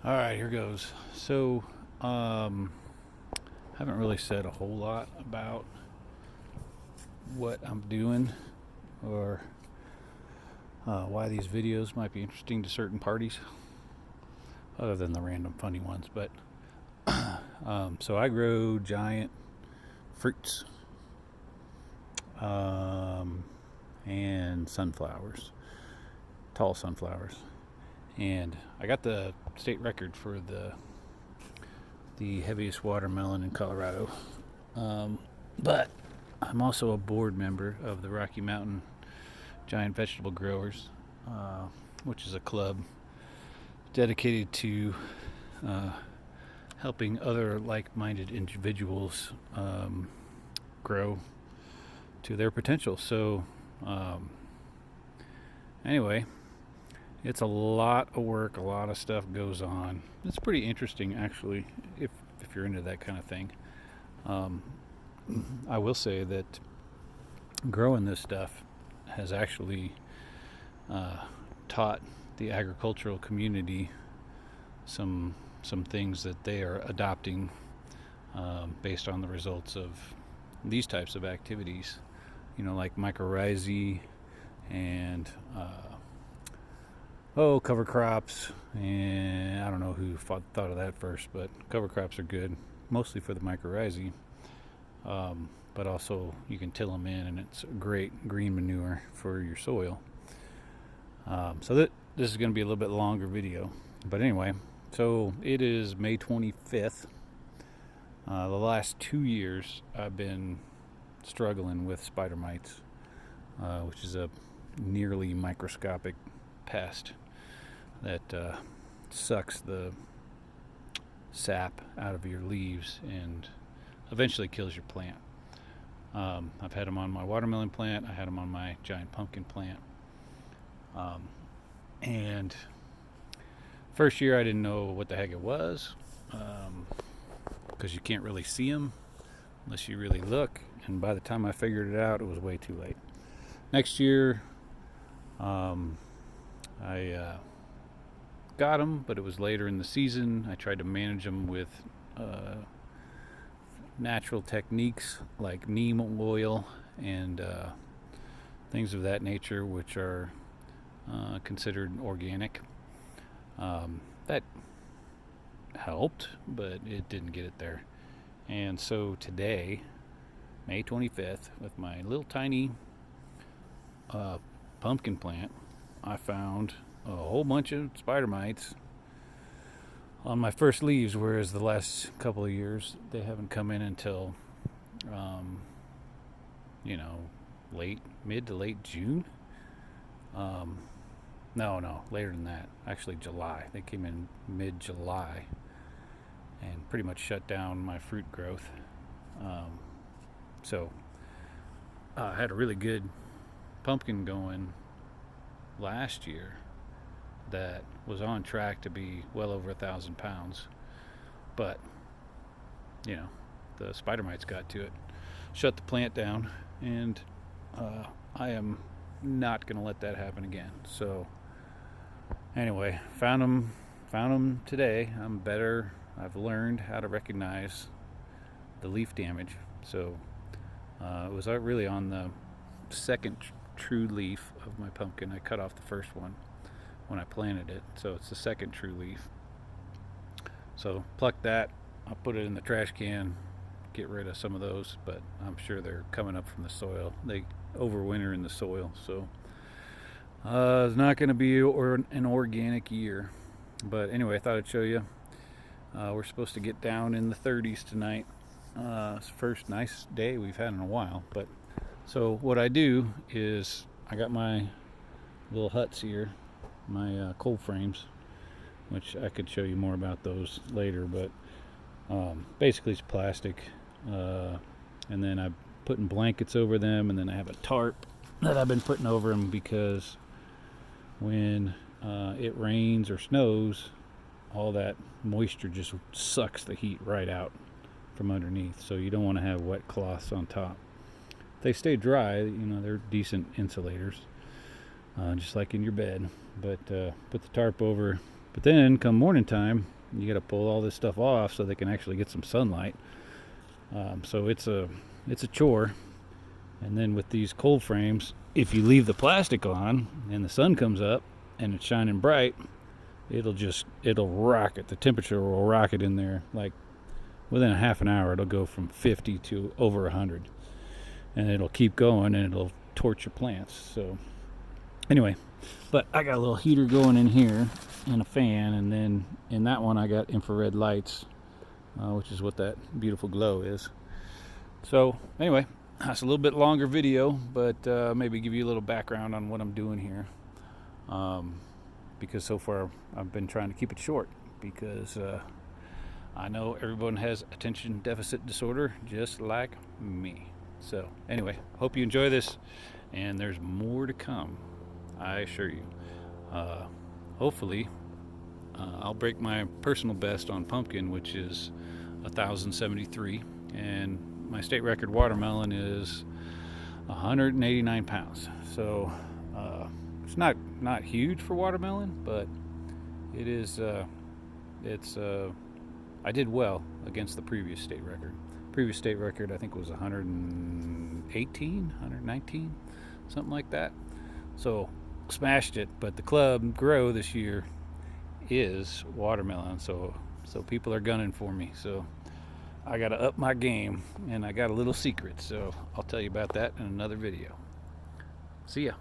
All right, here goes. So, haven't really said a whole lot about what I'm doing or why these videos might be interesting to certain parties, other than the random funny ones. But so I grow giant fruits um, and sunflowers, tall sunflowers, and I got the state record for the heaviest watermelon in Colorado. Um, but I'm also a board member of the Rocky Mountain Giant Vegetable Growers, uh, which is a club dedicated to uh, helping other like minded individuals grow to their potential. So, um, anyway, it's a lot of work, a lot of stuff goes on. It's pretty interesting, actually, if you're into that kind of thing. Um, I will say that growing this stuff has actually uh, taught the agricultural community some things that they are adopting based on the results of these types of activities. You know, like mycorrhizae and cover crops. And I don't know who thought of that first, but cover crops are good, mostly for the mycorrhizae. But also you can till them in, and it's great green manure for your soil. This is going to be a little bit longer video, but anyway, so it is May 25th. The last 2 years I've been struggling with spider mites, which is a nearly microscopic pest that sucks the sap out of your leaves and eventually kills your plant. I've had them on my watermelon plant. I had them on my giant pumpkin plant. And first year I didn't know what the heck it was, because you can't really see them unless you really look. And by the time I figured it out, it was way too late. Next year, I got them, but it was later in the season. I tried to manage them with natural techniques like neem oil and things of that nature, which are considered organic. That helped, but it didn't get it there. And so today, May 25th, with my little tiny pumpkin plant, I found a whole bunch of spider mites on my first leaves, whereas the last couple of years they haven't come in until, um, mid to late June. No, later than that. Actually, July. They came in mid-July and pretty much shut down my fruit growth. So I had a really good pumpkin going last year that was on track to be well over 1,000 pounds, but the spider mites got to it, shut the plant down, and I am not going to let that happen again. So anyway, found them today. I'm better. I've learned how to recognize the leaf damage. So it was really on the second true leaf of my pumpkin. I cut off the first one when I planted it, so it's the second true leaf. So pluck that. I'll put it in the trash can, get rid of some of those, but I'm sure they're coming up from the soil. They overwinter in the soil, so it's not going to be an organic year. But anyway, I thought I'd show you. We're supposed to get down in the 30s tonight. It's the first nice day we've had in a while. But so what I do is I got my little huts here, my cold frames, which I could show you more about those later. But basically it's plastic, and then I'm putting blankets over them, and then I have a tarp that I've been putting over them because when it rains or snows, all that moisture just sucks the heat right out from underneath. So you don't want to have wet cloths on top. If they stay dry, they're decent insulators, just like in your bed. But put the tarp over. But then come morning time, You got to pull all this stuff off so they can actually get some sunlight. So it's a chore. And then with these cold frames, if you leave the plastic on and the sun comes up and it's shining bright, it'll rocket. The temperature will rocket in there. Like within a half an hour, it'll go from 50 to over 100, and it'll keep going, and it'll torch your plants. So anyway, but I got a little heater going in here and a fan, and then in that one I got infrared lights, which is what that beautiful glow is. So anyway, that's a little bit longer video, but maybe give you a little background on what I'm doing here, because so far I've been trying to keep it short, because I know everyone has attention deficit disorder just like me. So anyway, hope you enjoy this, and there's more to come, I assure you. Hopefully I'll break my personal best on pumpkin, which is 1,073, and my state record watermelon is 189 pounds. So it's not huge for watermelon, but it is. I did well against the previous state record. Previous state record I think was 118, 119, something like that. So smashed it. But the club grow this year is watermelon, so people are gunning for me. So I got to up my game, and I got a little secret, so I'll tell you about that in another video. See ya.